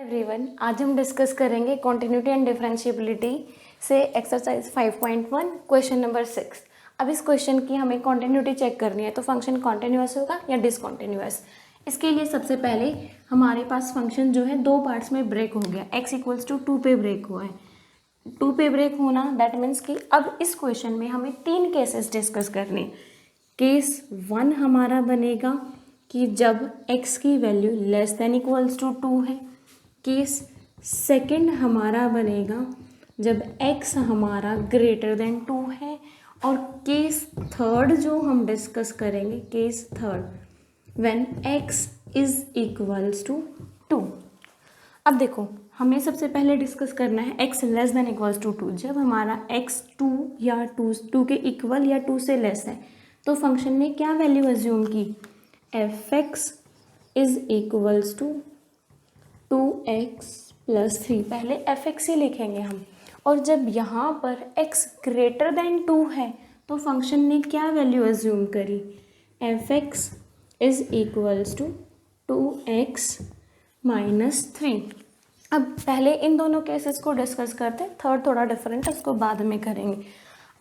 Everyone, आज हम discuss करेंगे कॉन्टिन्यूटी एंड डिफरेंशिएबिलिटी से एक्सरसाइज 5.1 क्वेश्चन नंबर 6। अब इस क्वेश्चन की हमें कॉन्टिन्यूटी चेक करनी है, तो फंक्शन कॉन्टिन्यूअस होगा या डिसकॉन्टिन्यूअस। इसके लिए सबसे पहले हमारे पास फंक्शन जो है दो पार्ट्स में ब्रेक हो गया, x इक्वल्स टू 2 पे ब्रेक हुआ है। 2 पे ब्रेक होना दैट मीन्स कि अब इस क्वेश्चन में हमें 3 केसेस डिस्कस करने। केस 1 हमारा बनेगा कि जब x की value less than equals to 2 है। केस सेकंड हमारा बनेगा जब x हमारा ग्रेटर देन 2 है। और केस थर्ड जो हम डिस्कस करेंगे, case third when x is equals to 2। अब देखो, हमें सबसे पहले डिस्कस करना है x less than equals to 2। जब हमारा x 2 या 2 के इक्वल या 2 से लेस है तो फंक्शन ने क्या वैल्यू अज्यूम की, f(x) is equals to 2x plus 3। पहले f(x) ही लिखेंगे हम। और जब यहाँ पर x ग्रेटर देन 2 है तो फंक्शन ने क्या वैल्यू अज्यूम करी, f(x) is equals to 2x minus 3। अब पहले इन दोनों केसेस को डिस्कस करते हैं, थर्ड थोड़ा डिफरेंट है, उसको बाद में करेंगे।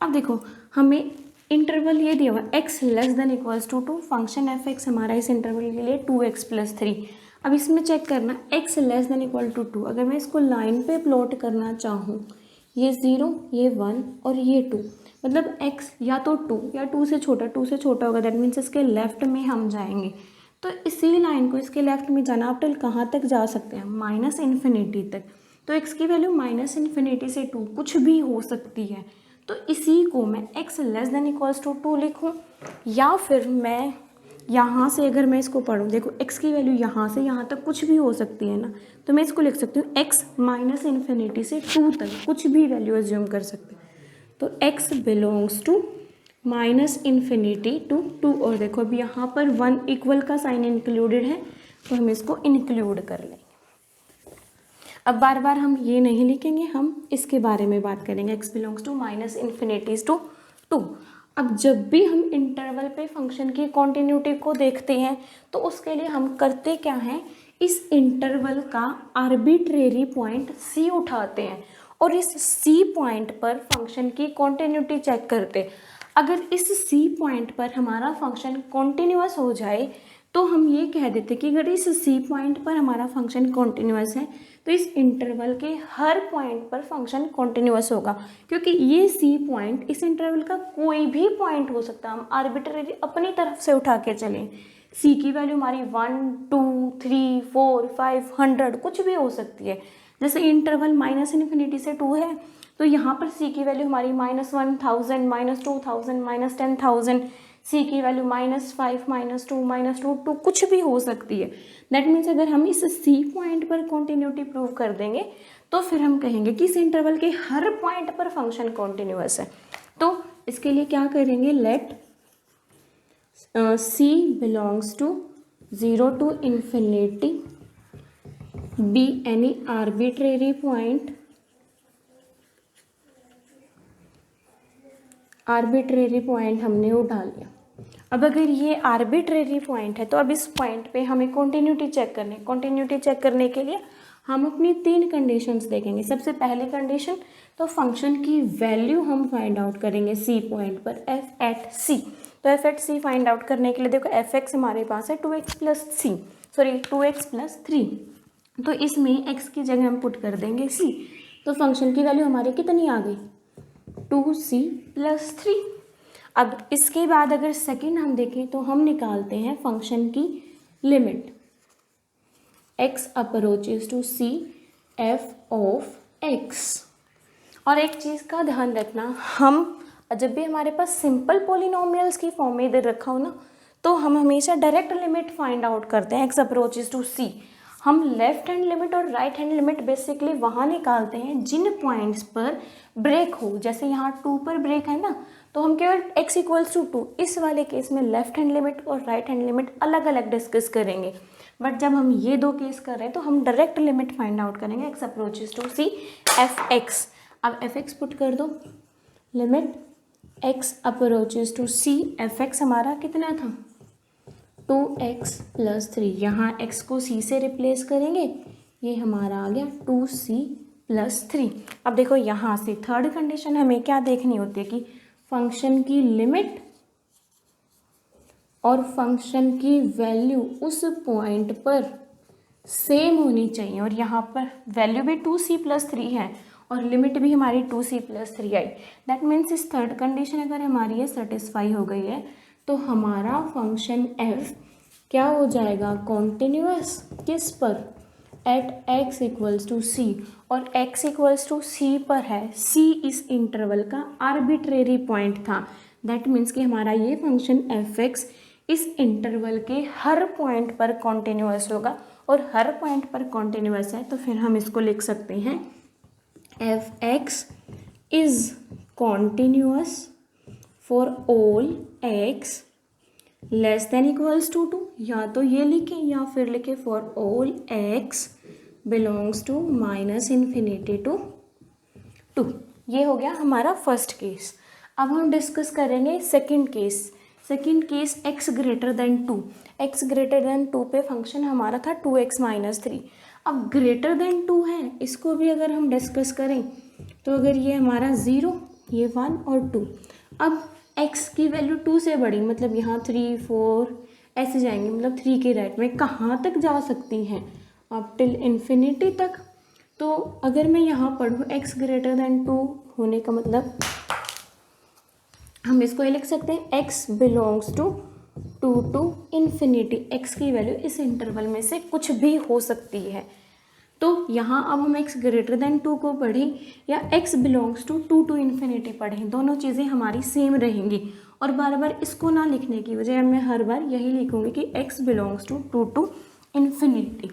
अब देखो, हमें इंटरवल ये दिया हुआ x less than equals to 2, function f(x) हमारा इस इंटरवल के लिए 2x प्लस 3। अब इसमें चेक करना x less than equal to 2। अगर मैं इसको लाइन पे प्लॉट करना चाहूँ, ये 0, ये 1 और ये 2, मतलब x या तो 2 या 2 से छोटा होगा, दैट मीन्स इसके लेफ्ट में हम जाएंगे। तो इसी लाइन को इसके लेफ्ट में जाना, आप टिल कहाँ तक जा सकते हैं, माइनस इन्फिनिटी तक। तो x की वैल्यू माइनस इन्फिनिटी से 2 कुछ भी हो सकती है। तो इसी को मैं x less than equals to 2 लिखूँ, या फिर मैं यहाँ से अगर मैं इसको पढ़ूँ, देखो x की वैल्यू यहाँ से यहाँ तक कुछ भी हो सकती है ना, तो मैं इसको लिख सकती हूँ x माइनस इन्फिनिटी से 2 तक कुछ भी वैल्यू एज्यूम कर सकते हैं। तो x belongs to minus infinity to 2। और देखो अब यहाँ पर 1 इक्वल का साइन इंक्लूडेड है, तो हम इसको इंक्लूड कर लेंगे। अब बार बार हम ये नहीं लिखेंगे, हम इसके बारे में बात करेंगे, x belongs to minus infinities to 2। अब जब भी हम इंटरवल पे फंक्शन की कॉन्टिन्यूटी को देखते हैं तो उसके लिए हम करते क्या हैं, इस इंटरवल का आर्बिट्रेरी पॉइंट c उठाते हैं और इस c पॉइंट पर फंक्शन की कॉन्टिन्यूटी चेक करते हैं। अगर इस c पॉइंट पर हमारा फंक्शन कॉन्टिन्यूअस हो जाए तो हम ये कह देते कि अगर इस c पॉइंट पर हमारा फंक्शन कॉन्टिन्यूअस है तो इस इंटरवल के हर पॉइंट पर फंक्शन कॉन्टिन्यूअस होगा, क्योंकि ये c पॉइंट इस इंटरवल का कोई भी पॉइंट हो सकता है। हम आर्बिट्रेरी अपनी तरफ से उठा के चलें, c की वैल्यू हमारी 1, 2, 3, 4, 5, 100 कुछ भी हो सकती है। जैसे इंटरवल माइनस इन्फिनिटी से 2 है तो यहाँ पर c की वैल्यू हमारी -1000, -2000, -10,000, c की वैल्यू -5, -2, -2 कुछ भी हो सकती है। दैट मीन्स अगर हम इस c पॉइंट पर कॉन्टिन्यूटी प्रूव कर देंगे तो फिर हम कहेंगे कि इस इंटरवल के हर पॉइंट पर फंक्शन कॉन्टिन्यूअस है। तो इसके लिए क्या करेंगे, let c belongs to 0 to infinity be any arbitrary point हमने उठा लिया। अब अगर ये आर्बिट्रेरी पॉइंट है तो अब इस पॉइंट पे हमें कॉन्टिन्यूटी चेक करनी है। कॉन्टिन्यूटी चेक करने के लिए हम अपनी 3 कंडीशंस देखेंगे। सबसे पहली कंडीशन, तो फंक्शन की वैल्यू हम फाइंड आउट करेंगे c पॉइंट पर, f एट c। तो f at c find out करने के लिए देखो f(x) हमारे पास है 2x प्लस 3, तो इसमें x की जगह हम पुट कर देंगे c। तो फंक्शन की वैल्यू हमारी कितनी आ गई, 2c प्लस 3। अब इसके बाद अगर सेकंड हम देखें तो हम निकालते हैं फंक्शन की limit, x approaches to c f of x। और एक चीज़ का ध्यान रखना, हम जब भी हमारे पास सिंपल पॉलिनोमियल्स की फॉर्म में इधर रखा हो ना, तो हम हमेशा डायरेक्ट लिमिट फाइंड आउट करते हैं x अप्रोचेस टू c। हम लेफ्ट हैंड लिमिट और राइट हैंड लिमिट बेसिकली वहाँ निकालते हैं जिन पॉइंट्स पर ब्रेक हो। जैसे यहाँ 2 पर ब्रेक है ना, तो हम केवल x इक्वल्स टू 2, इस वाले केस में लेफ्ट हैंड लिमिट और राइट हैंड लिमिट अलग अलग डिस्कस करेंगे। बट जब हम ये 2 केस कर रहे हैं तो हम डायरेक्ट लिमिट फाइंड आउट करेंगे, x approaches to c f(x). अब f(x) पुट कर दो, limit x approaches to c f(x) हमारा कितना था, 2x प्लस 3। यहाँ x को c से रिप्लेस करेंगे, ये हमारा आ गया 2c+3। अब देखो यहाँ से थर्ड कंडीशन हमें क्या देखनी होती है कि फंक्शन की लिमिट और फंक्शन की वैल्यू उस पॉइंट पर सेम होनी चाहिए, और यहाँ पर वैल्यू भी 2c+3 है और लिमिट भी हमारी 2c+3 आई। दैट मीन्स इस थर्ड कंडीशन अगर हमारी ये सेटिस्फाई हो गई है तो हमारा फंक्शन f क्या हो जाएगा, कॉन्टिन्यूअस किस पर, एट x इक्वल्स टू सी, और x इक्वल्स टू सी पर है, c इस इंटरवल का आर्बिट्रेरी पॉइंट था। दैट मीन्स कि हमारा ये फंक्शन f(x) इस इंटरवल के हर पॉइंट पर कॉन्टिन्यूअस होगा, और हर पॉइंट पर कॉन्टिन्यूअस है तो फिर हम इसको लिख सकते हैं f(x) is continuous for all x less than equals to 2, या तो ये लिखें या फिर लिखें for all x belongs to -∞ to 2। ये हो गया हमारा फर्स्ट केस। अब हम डिस्कस करेंगे second case. Second case x greater than 2। x greater than 2 पे फंक्शन हमारा था 2x - 3। अब ग्रेटर देन 2 है, इसको भी अगर हम डिस्कस करें तो अगर ये हमारा 0, ये 1 और 2, अब x की वैल्यू 2 से बड़ी, मतलब यहाँ 3 4 ऐसे जाएंगे, मतलब 3 के राइट में कहाँ तक जा सकती हैं, अब टिल इन्फिनिटी तक। तो अगर मैं यहाँ पढ़ूँ x ग्रेटर देन 2 होने का मतलब हम इसको ये लिख सकते हैं x belongs to 2 to infinity. x की वैल्यू इस इंटरवल में से कुछ भी हो सकती है। तो यहाँ अब हम x ग्रेटर देन 2 को पढ़ें या x belongs to 2 to infinity पढ़ें, दोनों चीज़ें हमारी सेम रहेंगी। और बार बार इसको ना लिखने की वजह मैं हर बार यही लिखूँगी कि x belongs to 2 to infinity.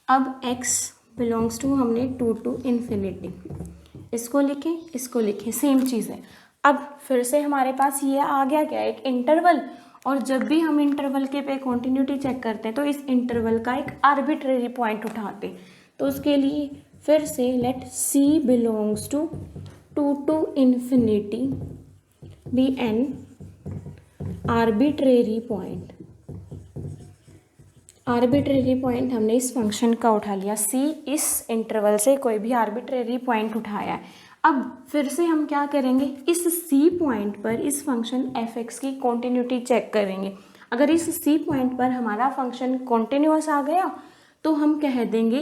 अब x बिलोंग्स टू हमने 2 टू इन्फिनिटी, इसको लिखें सेम चीज़ है। अब फिर से हमारे पास ये आ गया क्या, एक इंटरवल, और जब भी हम इंटरवल के पे कॉन्टिन्यूटी चेक करते हैं तो इस इंटरवल का एक आर्बिट्रेरी पॉइंट उठाते हैं। तो उसके लिए फिर से let c belongs to 2 to infinity be an arbitrary point. Arbitrary point हमने इस फंक्शन का उठा लिया, c इस इंटरवल से कोई भी आर्बिट्रेरी पॉइंट उठाया है। अब फिर से हम क्या करेंगे, इस c पॉइंट पर इस फंक्शन f(x) की कॉन्टिन्यूटी चेक करेंगे। अगर इस c पॉइंट पर हमारा फंक्शन कॉन्टिन्यूअस आ गया तो हम कह देंगे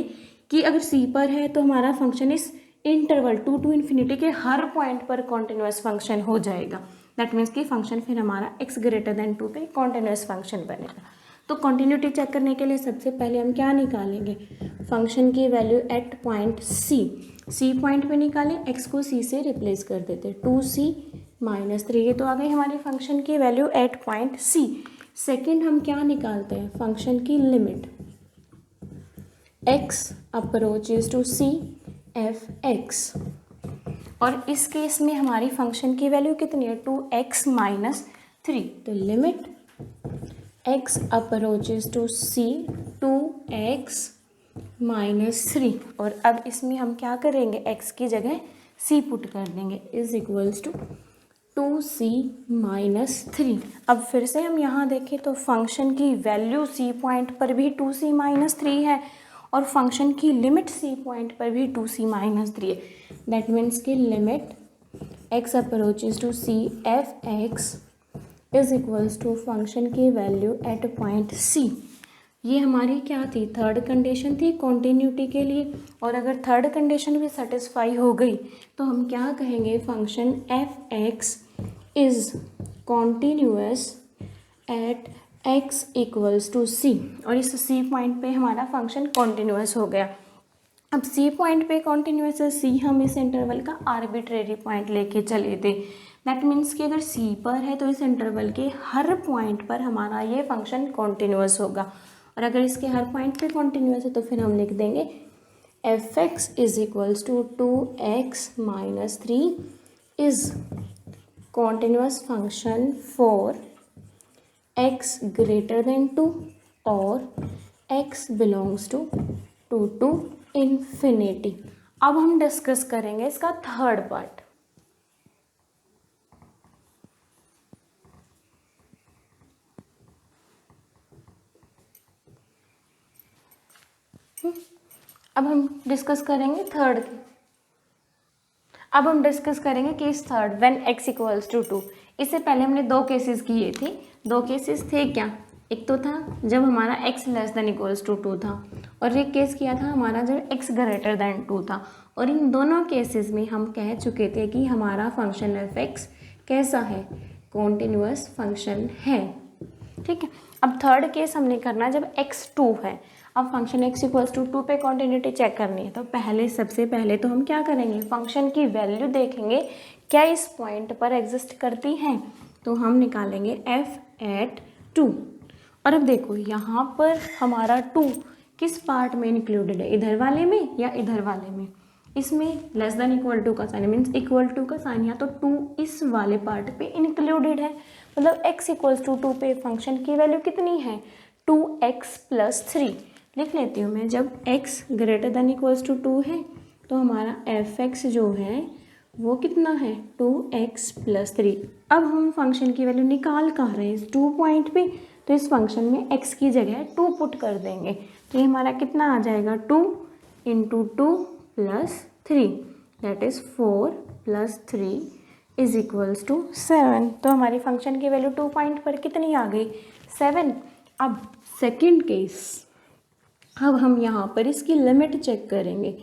कि अगर c पर है तो हमारा फंक्शन इस इंटरवल 2 टू इन्फिनिटी के हर पॉइंट पर कॉन्टिन्यूअस फंक्शन हो जाएगा। दैट मीन्स कि फंक्शन फिर हमारा x ग्रेटर देन 2 पे कॉन्टिन्यूअस फंक्शन बनेगा। तो कॉन्टिन्यूटी चेक करने के लिए सबसे पहले हम क्या निकालेंगे, फंक्शन की value at point c point पे निकालें, x को c से रिप्लेस कर देते, 2c - 3, ये तो आ गई हमारी फंक्शन की value at point c। Second हम क्या निकालते हैं, फंक्शन की limit x approaches to c f(x), और इस केस में हमारी फंक्शन की वैल्यू कितनी है, 2x - 3। तो limit x approaches to c 2x - 3, और अब इसमें हम क्या करेंगे, x की जगह c पुट कर देंगे, इज इक्वल्स टू 2c - 3। अब फिर से हम यहाँ देखें तो फंक्शन की वैल्यू c पॉइंट पर भी 2c - 3 है, और फंक्शन की लिमिट c पॉइंट पर भी 2c - 3 है। दैट मीन्स कि limit x approaches to c f(x) is equals to function की वैल्यू एट पॉइंट c। ये हमारी क्या थी, थर्ड कंडीशन थी कॉन्टिन्यूटी के लिए। और अगर थर्ड कंडीशन भी सेटिस्फाई हो गई तो हम क्या कहेंगे, function f(x) is continuous at x equals to c, और इस c पॉइंट पे हमारा फंक्शन कॉन्टिन्यूअस हो गया। अब c पॉइंट पे कॉन्टिन्यूअस है, c हम इस इंटरवल का आर्बिट्रेरी पॉइंट लेके चले थे। दैट मीन्स कि अगर c पर है तो इस इंटरवल के हर पॉइंट पर हमारा ये फंक्शन कॉन्टिन्यूअस होगा, और अगर इसके हर पॉइंट पे कॉन्टिन्यूअस है तो फिर हम लिख देंगे f(x) is equals to 2x - 3 is continuous function for x greater than 2 और x belongs to 2 to infinity. अब हम डिस्कस करेंगे इसका थर्ड पार्ट। अब हम डिस्कस करेंगे थर्ड की। अब हम डिस्कस करेंगे case third, when x equals to 2। इससे पहले हमने दो केसेस किए थे। दो केसेस थे क्या? एक तो था जब हमारा x less than equals to 2 था, और एक केस किया था हमारा जब x ग्रेटर देन 2 था। और इन दोनों केसेस में हम कह चुके थे कि हमारा फंक्शन f(x) कैसा है? कॉन्टिन्यूअस फंक्शन है। ठीक है। अब थर्ड केस हमने करना जब x 2 है। अब फंक्शन x इक्वल्स टू 2 पे कॉन्टिन्यूटी चेक करनी है। तो सबसे पहले तो हम क्या करेंगे? फंक्शन की वैल्यू देखेंगे क्या इस पॉइंट पर एग्जिस्ट करती है। तो हम निकालेंगे f एट 2। और अब देखो यहाँ पर हमारा 2 किस पार्ट में इंक्लूडेड है? इधर वाले में या इधर वाले में? इसमें लेस देन इक्वल टू का साइन मीन्स इक्वल टू का साइन, या तो 2 इस वाले पार्ट पे इंक्लूडेड है। मतलब x इक्वल्स टू 2 पे फंक्शन की वैल्यू कितनी है? 2x plus 3। लिख लेती हूँ मैं। जब x greater than equals to 2 है तो हमारा f(x) जो है वो कितना है? 2x plus 3। अब हम फंक्शन की वैल्यू निकाल कहाँ रहे हैं? इस 2 पॉइंट पे। तो इस फंक्शन में x की जगह 2 पुट कर देंगे। तो ये हमारा कितना आ जाएगा? 2 into 2 plus 3, that is 4 plus 3 is equals to 7। तो हमारी फंक्शन की वैल्यू 2 पॉइंट पर कितनी आ गई? 7। अब सेकेंड केस, अब हम यहाँ पर इसकी लिमिट चेक करेंगे।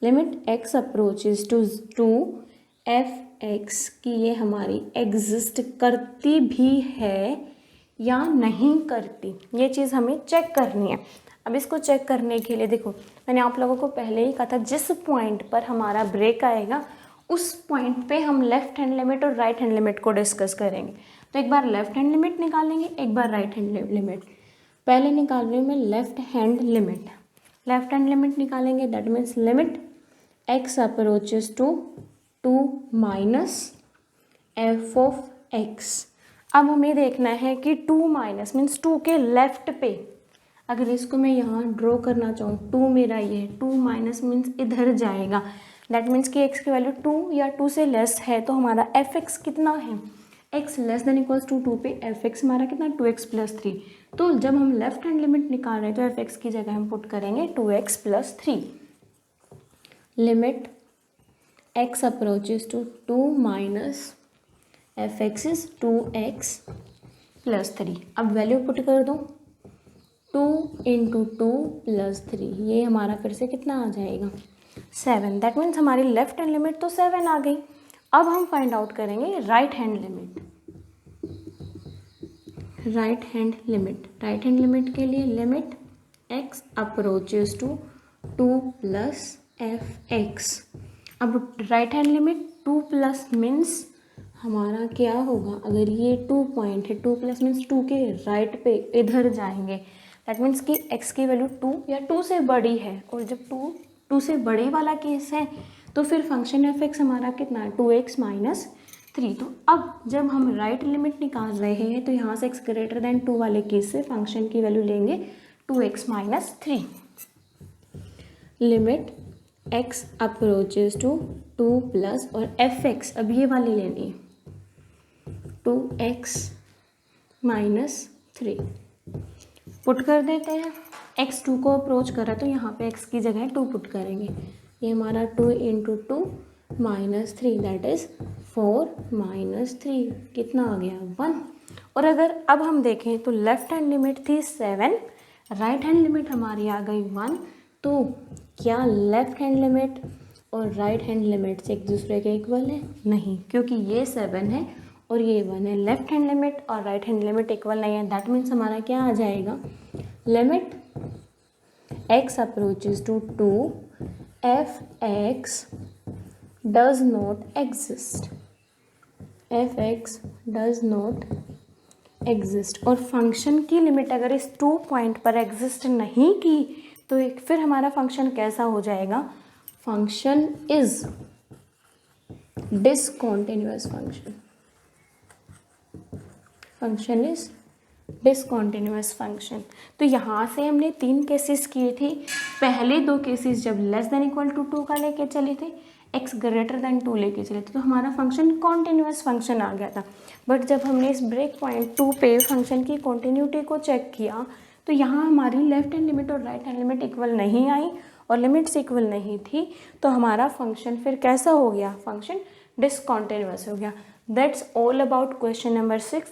Limit x approaches to f(x) की ये हमारी एग्जिस्ट करती भी है या नहीं करती, ये चीज़ हमें चेक करनी है। अब इसको चेक करने के लिए देखो, मैंने आप लोगों को पहले ही कहा था जिस पॉइंट पर हमारा ब्रेक आएगा उस पॉइंट पे हम लेफ्ट हैंड लिमिट और राइट हैंड लिमिट को डिस्कस करेंगे। तो एक बार लेफ्ट हैंड लिमिट निकालेंगे, एक बार राइट हैंड लिमिट। पहले निकाल रही हूँ मैं left hand limit. Left hand limit निकालेंगे, that means limit x approaches to 2 minus f(x). अब हमें देखना है कि 2 माइनस मीन्स 2 के लेफ्ट पे, अगर इसको मैं यहाँ ड्रॉ करना चाहूँ, 2 मेरा ये है, 2 माइनस मीन्स इधर जाएगा। दैट मीन्स कि x की वैल्यू 2 या 2 से लेस है तो हमारा f(x) कितना है? x less than equals to 2 पे f(x) हमारा कितना? 2x plus 3। तो जब हम लेफ्ट हैंड लिमिट निकाल रहे हैं तो f(x) की जगह हम पुट करेंगे 2x plus 3। Limit x approaches to 2 minus f(x) is 2x plus 3। अब वैल्यू पुट कर दो, 2 इंटू 2 प्लस 3, ये हमारा फिर से कितना आ जाएगा? 7। दैट मीन्स हमारी लेफ्ट हैंड लिमिट तो 7 आ गई। अब हम फाइंड आउट करेंगे right hand limit. Right hand limit, right hand limit के लिए limit x approaches to 2 plus f(x). अब right hand limit 2 plus means हमारा क्या होगा? अगर ये 2 पॉइंट है, 2 प्लस मीन्स 2 के राइट पे इधर जाएंगे। दैट मीन्स कि x की वैल्यू 2 या 2 से बड़ी है, और जब 2 से बड़े वाला केस है तो फिर फंक्शन f(x) हमारा कितना है? 2x minus 3। तो अब जब हम राइट लिमिट निकाल रहे हैं तो यहाँ से x ग्रेटर देन 2 वाले केस से फंक्शन की वैल्यू लेंगे 2x minus 3। Limit x approaches to 2 plus और f(x) अब ये वाली लेनी है 2x माइनस 3। पुट कर देते हैं। x 2 को अप्रोच करा तो यहाँ पे x की जगह 2 पुट करेंगे। ये हमारा 2 into 2 minus 3, that is 4 minus 3 कितना आ गया? 1। और अगर अब हम देखें तो लेफ्ट हैंड लिमिट थी 7, राइट हैंड लिमिट हमारी आ गई 1। तो क्या लेफ्ट हैंड लिमिट और राइट हैंड लिमिट से एक दूसरे के इक्वल है? नहीं, क्योंकि ये 7 है और ये 1 है। लेफ्ट हैंड लिमिट और राइट हैंड लिमिट इक्वल नहीं है। दैट मीन्स हमारा क्या आ जाएगा? Limit x approaches to 2 f(x) does not exist। f(x) does not exist। और फंक्शन की लिमिट अगर इस 2 पॉइंट पर एग्जिस्ट नहीं की तो फिर हमारा फंक्शन कैसा हो जाएगा? Function is discontinuous function. Function is discontinuous function. तो यहाँ से हमने 3 केसेस किए थे। पहले 2 केसेस जब लेस देन इक्वल टू 2 का लेके चले थे, x ग्रेटर देन 2 लेके चले थे, तो हमारा फंक्शन कॉन्टिन्यूअस फंक्शन आ गया था। बट जब हमने इस ब्रेक पॉइंट 2 पे फंक्शन की कॉन्टिन्यूटी को चेक किया तो यहाँ हमारी लेफ्ट हैंड लिमिट और राइट हैंड लिमिट इक्वल नहीं आई और लिमिट्स इक्वल नहीं थी, तो हमारा फंक्शन फिर कैसा हो गया, फंक्शन डिसकंटिन्यूअस हो गया। That's all about question number 6।